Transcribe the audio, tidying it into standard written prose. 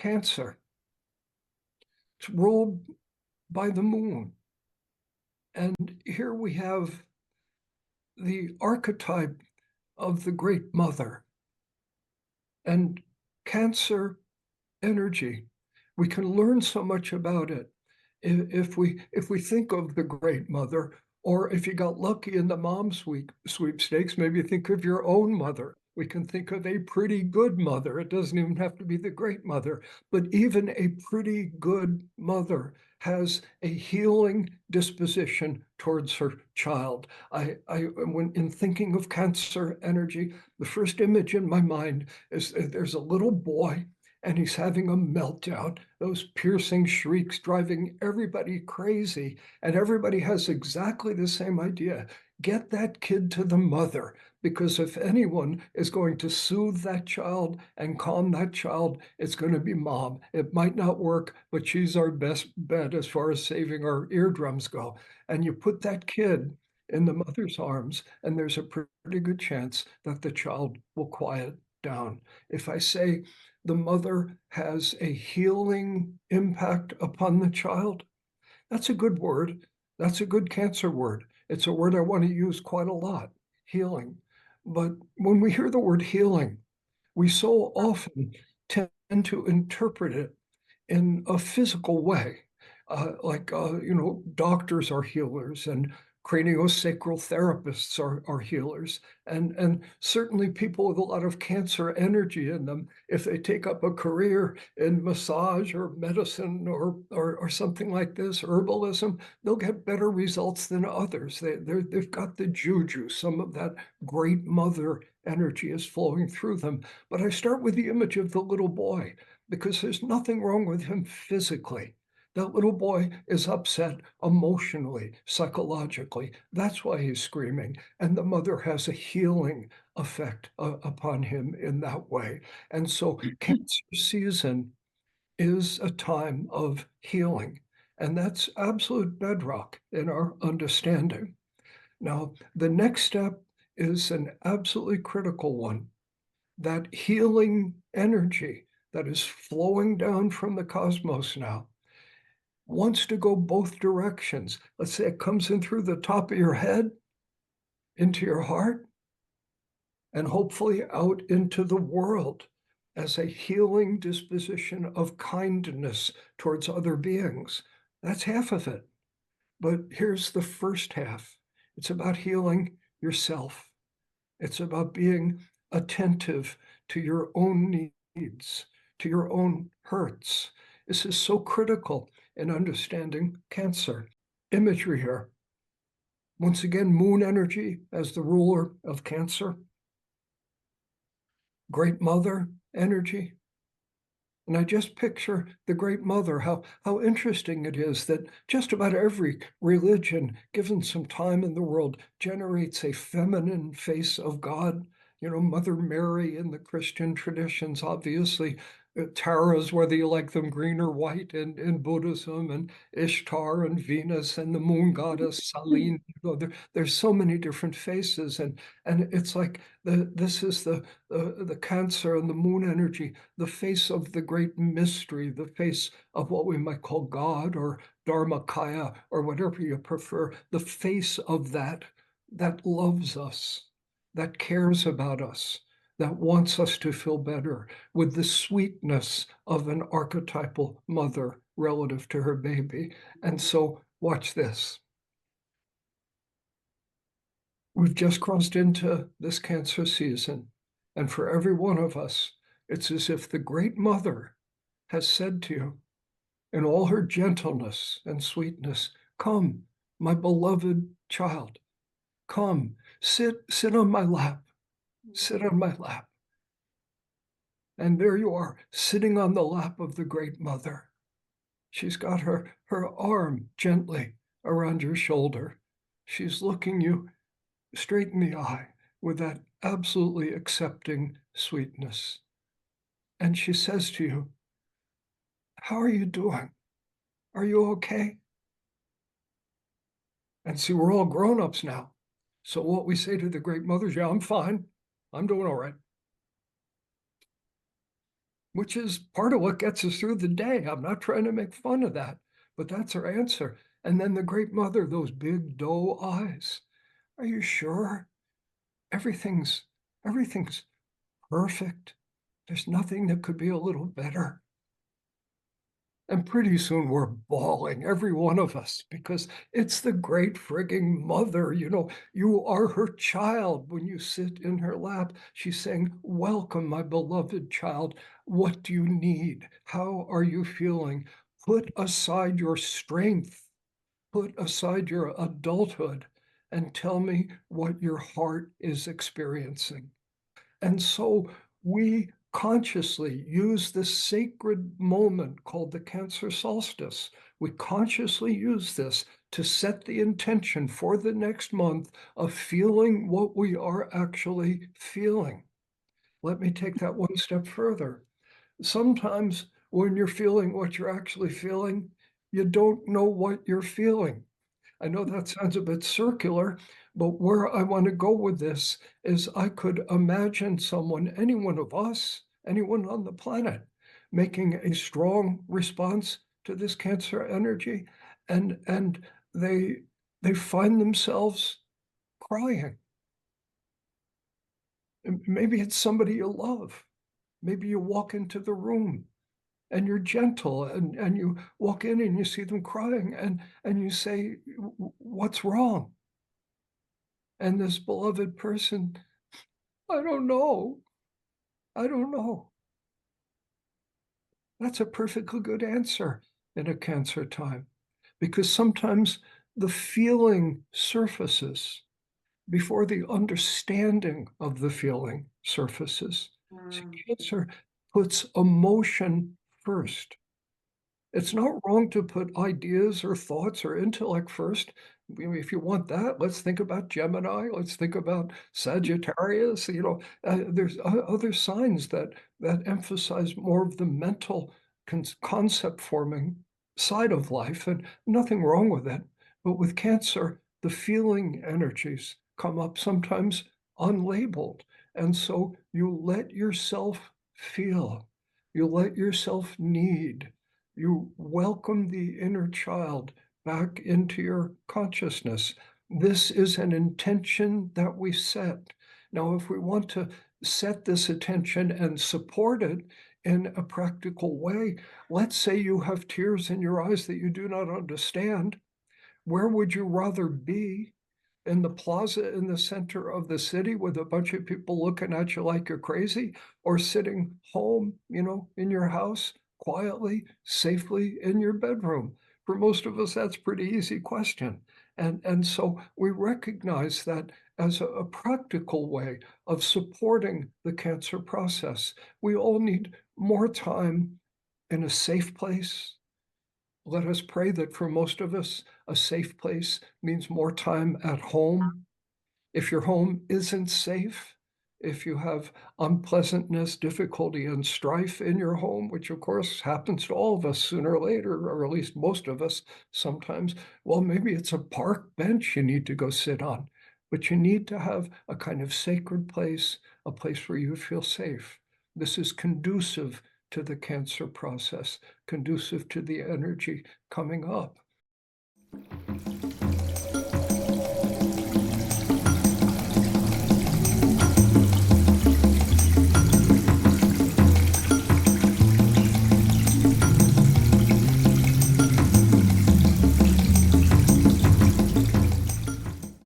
Cancer. It's ruled by the moon. And here we have the archetype of the Great Mother. And Cancer energy, we can learn so much about it if we think of the Great Mother, or if you got lucky in the mom sweepstakes, maybe think of your own mother. We can think of a pretty good mother. It doesn't even have to be the Great Mother, but even a pretty good mother has a healing disposition towards her child. When in thinking of Cancer energy, the first image in my mind is there's a little boy and he's having a meltdown, those piercing shrieks driving everybody crazy. And everybody has exactly the same idea. Get that kid to the mother, because if anyone is going to soothe that child and calm that child, it's going to be mom. It might not work, but she's our best bet as far as saving our eardrums go. And you put that kid in the mother's arms, and there's a pretty good chance that the child will quiet down. If I say, the mother has a healing impact upon the child, that's a good word. That's a good Cancer word. It's a word I want to use quite a lot, healing. But when we hear the word healing, we so often tend to interpret it in a physical way. Doctors are healers, and craniosacral therapists are healers. And certainly people with a lot of Cancer energy in them, if they take up a career in massage or medicine or something like this, herbalism, they'll get better results than others. They've got the juju, some of that Great Mother energy is flowing through them. But I start with the image of the little boy, because there's nothing wrong with him physically. That little boy is upset emotionally, psychologically. That's why he's screaming. And the mother has a healing effect upon him in that way. And so Cancer season is a time of healing. And that's absolute bedrock in our understanding. Now, the next step is an absolutely critical one. That healing energy that is flowing down from the cosmos now wants to go both directions. Let's say it comes in through the top of your head, into your heart, and hopefully out into the world as a healing disposition of kindness towards other beings. That's half of it. But here's the first half. It's about healing yourself. It's about being attentive to your own needs, to your own hurts. This is so critical in understanding Cancer. Imagery here. Once again, moon energy as the ruler of Cancer. Great Mother energy. And I just picture the Great Mother, how interesting it is that just about every religion, given some time in the world, generates a feminine face of God. You know, Mother Mary in the Christian traditions, obviously, Taras, whether you like them green or white, in Buddhism, and Ishtar and Venus and the moon goddess Selene. There's so many different faces, and it's like this is the Cancer and the moon energy, the face of the great mystery, the face of what we might call God or Dharmakaya or whatever you prefer, the face of that loves us, that cares about us, that wants us to feel better, with the sweetness of an archetypal mother relative to her baby. And so watch this. We've just crossed into this Cancer season, and for every one of us, it's as if the Great Mother has said to you, in all her gentleness and sweetness, come, my beloved child, come, sit on my lap, sit on my lap. And there you are, sitting on the lap of the Great Mother. She's got her arm gently around your shoulder. She's looking you straight in the eye with that absolutely accepting sweetness. And she says to you, how are you doing? Are you okay? And see, we're all grown-ups now. So what we say to the Great Mother is, yeah, I'm fine. I'm doing all right. which is part of what gets us through the day. I'm not trying to make fun of that, but that's her answer. And then the great mother, those big doe eyes. Are you sure? Everything's everything's perfect. There's nothing that could be a little better. And pretty soon we're bawling, every one of us, because it's the great frigging mother. You are her child. When you sit in her lap, she's saying, "Welcome, my beloved child. What do you need? How are you feeling? Put aside your strength, put aside your adulthood, and tell me what your heart is experiencing." And so we consciously use this sacred moment called the Cancer solstice. We consciously use this to set the intention for the next month of feeling what we are actually feeling. Let me take that one step further. Sometimes when you're feeling what you're actually feeling, you don't know what you're feeling. I know that sounds a bit circular, but where I want to go with this is I could imagine someone, any one of us, anyone on the planet, making a strong response to this Cancer energy, and they they find themselves crying. And maybe it's somebody you love. Maybe you walk into the room and you're gentle, and you walk in and you see them crying, and you say, "What's wrong?" And this beloved person, "I don't know. I don't know." That's a perfectly good answer in a Cancer time, because sometimes the feeling surfaces before the understanding of the feeling surfaces. See, Cancer puts emotion first. It's not wrong to put ideas or thoughts or intellect first. If you want that, let's think about Gemini. Let's think about Sagittarius. There's other signs that emphasize more of the mental concept forming side of life, and nothing wrong with it. But with Cancer, the feeling energies come up sometimes unlabeled, and so you let yourself feel. You let yourself need. You welcome the inner child back into your consciousness. This is an intention that we set. Now, if we want to set this intention and support it in a practical way, let's say you have tears in your eyes that you do not understand. Where would you rather be? In the plaza in the center of the city with a bunch of people looking at you like you're crazy, or sitting home, in your house, quietly, safely in your bedroom? For most of us, that's a pretty easy question. And so we recognize that as a practical way of supporting the Cancer process. We all need more time in a safe place. Let us pray that for most of us, a safe place means more time at home. If your home isn't safe, if you have unpleasantness, difficulty, and strife in your home, which of course happens to all of us sooner or later, or at least most of us sometimes, well, maybe it's a park bench you need to go sit on, but you need to have a kind of sacred place, a place where you feel safe. This is conducive to the Cancer process, conducive to the energy coming up.